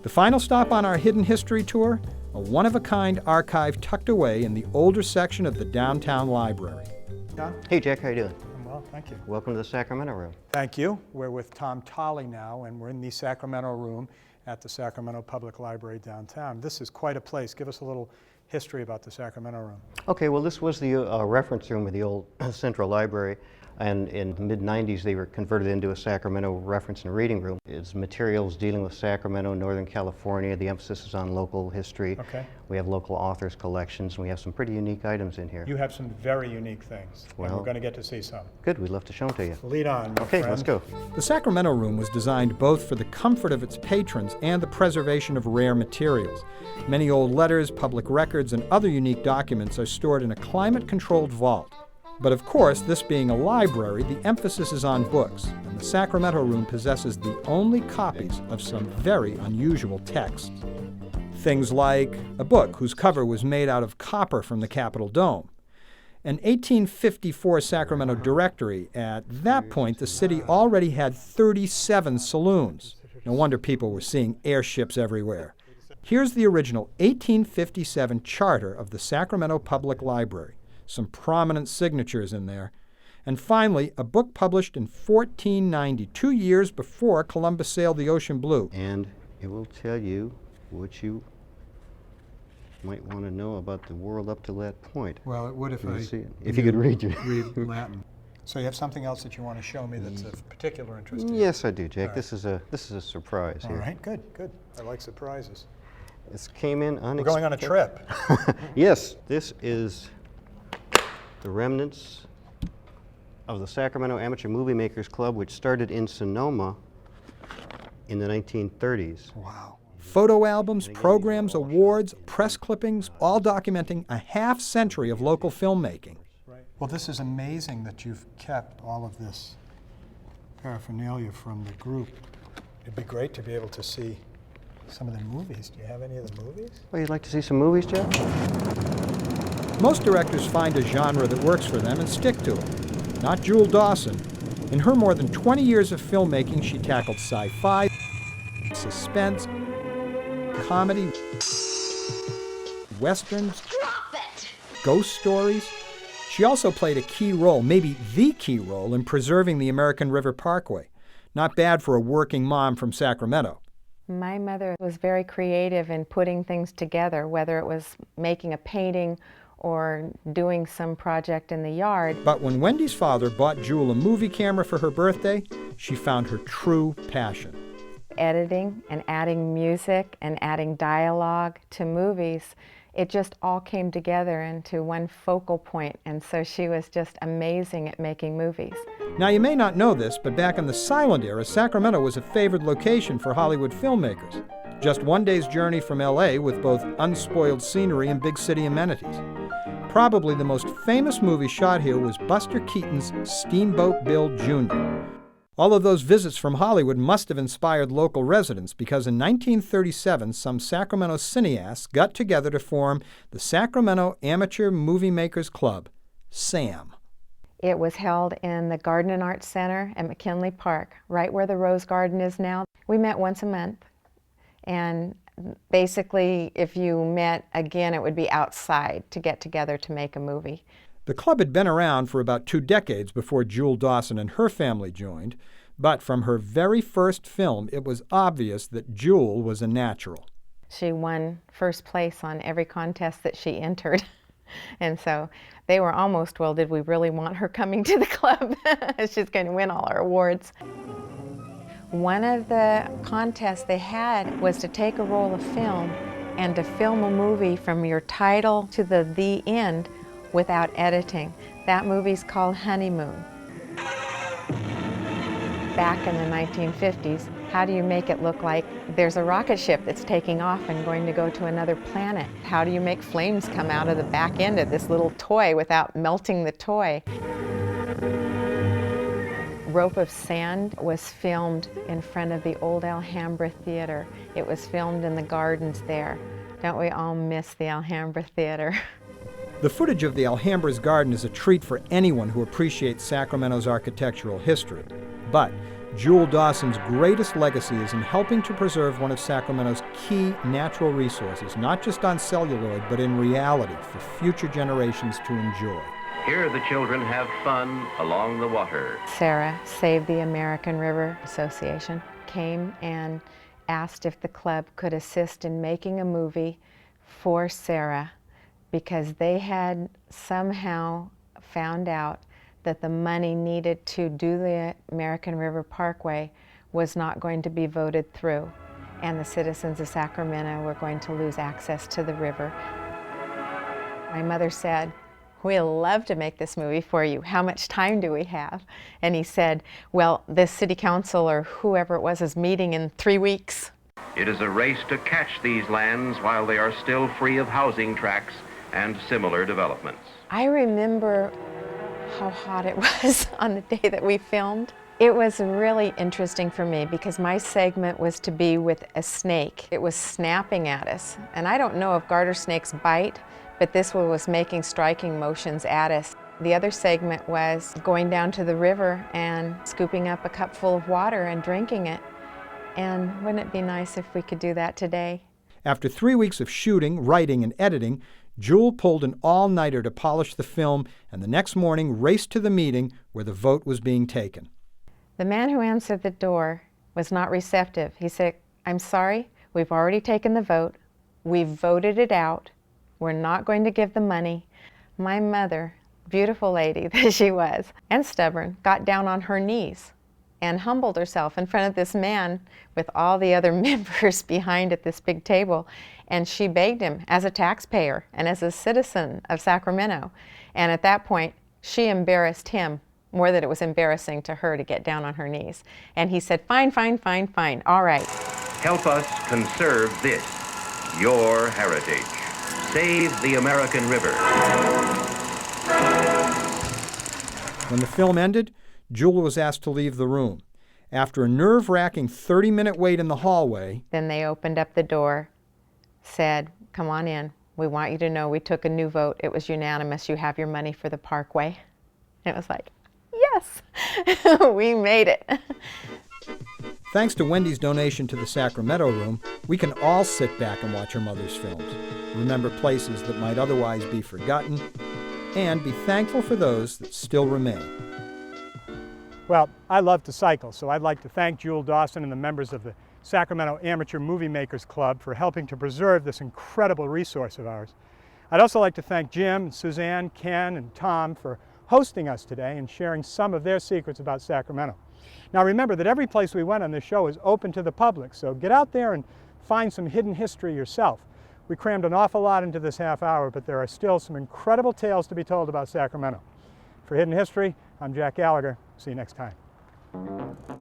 The final stop on our hidden history tour, a one-of-a-kind archive tucked away in the older section of the downtown library. John? Hey Jack, how you doing? I'm well, thank you. Welcome to the Sacramento Room. Thank you. We're with Tom Tolley now, and we're in the Sacramento Room at the Sacramento Public Library downtown. This is quite a place. Give us a little history about the Sacramento Room. Okay, well this was the reference room of the old Central Library, and in the mid-90s they were converted into a Sacramento reference and reading room. It's materials dealing with Sacramento, Northern California. The emphasis is on local history. Okay. We have local authors' collections, and we have some pretty unique items in here. You have some very unique things, and Well, we're going to get to see some. Good, we'd love to show them to you. Lead on, my Okay, friend. let's go. The Sacramento Room was designed both for the comfort of its patrons and the preservation of rare materials. Many old letters, public records, and other unique documents are stored in a climate-controlled vault. But of course, this being a library, the emphasis is on books, and the Sacramento Room possesses the only copies of some very unusual texts. Things like a book whose cover was made out of copper from the Capitol Dome, an 1854 Sacramento directory. At that point, the city already had 37 saloons. No wonder people were seeing airships everywhere. Here's the original 1857 charter of the Sacramento Public Library. Some prominent signatures in there. And finally, a book published in 1490, 2 years before Columbus sailed the ocean blue. And it will tell you what you might want to know about the world up to that point. Well, it would if I See it. If you could read read Latin. So you have something else that you want to show me that's of particular interest to you? Yes, I do, Jack. All right. This is a surprise All here. right, good, good. I like surprises. This came in unexpected. We're going on a trip. Yes, this is the remnants of the Sacramento Amateur Movie Makers Club, which started in Sonoma in the 1930s. Wow. Photo albums, programs, awards, press clippings, all documenting a half-century of local filmmaking. Well, this is amazing that you've kept all of this paraphernalia from the group. It'd be great to be able to see some of the movies. Do you have any of the movies? Well, you'd like to see some movies, Jeff? Most directors find a genre that works for them and stick to it. Not Jewel Dawson. In her more than 20 years of filmmaking, she tackled sci-fi, suspense, comedy, westerns, ghost stories. She also played a key role, maybe the key role, in preserving the American River Parkway. Not bad for a working mom from Sacramento. My mother was very creative in putting things together, whether it was making a painting or doing some project in the yard. But when Wendy's father bought Jewel a movie camera for her birthday, she found her true passion. Editing and adding music and adding dialogue to movies, it just all came together into one focal point, and so she was just amazing at making movies. Now, you may not know this, but back in the silent era, Sacramento was a favored location for Hollywood filmmakers. Just one day's journey from LA with both unspoiled scenery and big city amenities. Probably the most famous movie shot here was Buster Keaton's Steamboat Bill Jr. All of those visits from Hollywood must have inspired local residents, because in 1937, some Sacramento cineasts got together to form the Sacramento Amateur Movie Makers Club, SAM. It was held in the Garden and Arts Center at McKinley Park, right where the Rose Garden is now. We met once a month, and basically, if you met again, it would be outside to get together to make a movie. The club had been around for about 2 decades before Jewel Dawson and her family joined, but from her very first film, it was obvious that Jewel was a natural. She won first place on every contest that she entered. And so they were almost, well, did we really want her coming to the club? She's going to win all our awards. One of the contests they had was to take a roll of film and to film a movie from your title to the end without editing. That movie's called Honeymoon. Back in the 1950s, how do you make it look like there's a rocket ship that's taking off and going to go to another planet? How do you make flames come out of the back end of this little toy without melting the toy? Rope of Sand was filmed in front of the old Alhambra Theatre. It was filmed in the gardens there. Don't we all miss the Alhambra Theatre? The footage of the Alhambra's garden is a treat for anyone who appreciates Sacramento's architectural history. But Jewel Dawson's greatest legacy is in helping to preserve one of Sacramento's key natural resources, not just on celluloid, but in reality for future generations to enjoy. Here the children have fun along the water. Sarah Save the American River Association came and asked if the club could assist in making a movie for Sarah, because they had somehow found out that the money needed to do the American River Parkway was not going to be voted through, and the citizens of Sacramento were going to lose access to the river. My mother said, "We'll love to make this movie for you. How much time do we have?" And he said, "Well, this city council or whoever it was is meeting in 3 weeks." It is a race to catch these lands while they are still free of housing tracts and similar developments. I remember how hot it was on the day that we filmed. It was really interesting for me because my segment was to be with a snake. It was snapping at us. And I don't know if garter snakes bite, but this one was making striking motions at us. The other segment was going down to the river and scooping up a cup full of water and drinking it. And wouldn't it be nice if we could do that today? After 3 weeks of shooting, writing, and editing, Jewel pulled an all-nighter to polish the film and the next morning raced to the meeting where the vote was being taken. The man who answered the door was not receptive. He said, "I'm sorry, we've already taken the vote. We've voted it out. We're not going to give the money." My mother, beautiful lady that she was, and stubborn, got down on her knees and humbled herself in front of this man with all the other members behind at this big table. And she begged him as a taxpayer and as a citizen of Sacramento. And at that point, she embarrassed him more than it was embarrassing to her to get down on her knees. And he said, "Fine, fine, fine, fine, all right." Help us conserve this, your heritage. Save the American River. When the film ended, Jewel was asked to leave the room. After a nerve-wracking 30-minute wait in the hallway, then they opened up the door, said, "Come on in. We want you to know we took a new vote. It was unanimous. You have your money for the parkway." It was like, yes, we made it. thanks to Wendy's donation to the Sacramento Room, we can all sit back and watch our mother's films, remember places that might otherwise be forgotten, and be thankful for those that still remain. Well, I love to cycle, so I'd like to thank Jewel Dawson and the members of the Sacramento Amateur Movie Makers Club for helping to preserve this incredible resource of ours. I'd also like to thank Jim, Suzanne, Ken, and Tom for hosting us today and sharing some of their secrets about Sacramento. Now remember that every place we went on this show is open to the public, so get out there and find some hidden history yourself. We crammed an awful lot into this half hour, but there are still some incredible tales to be told about Sacramento. For Hidden History, I'm Jack Gallagher. See you next time.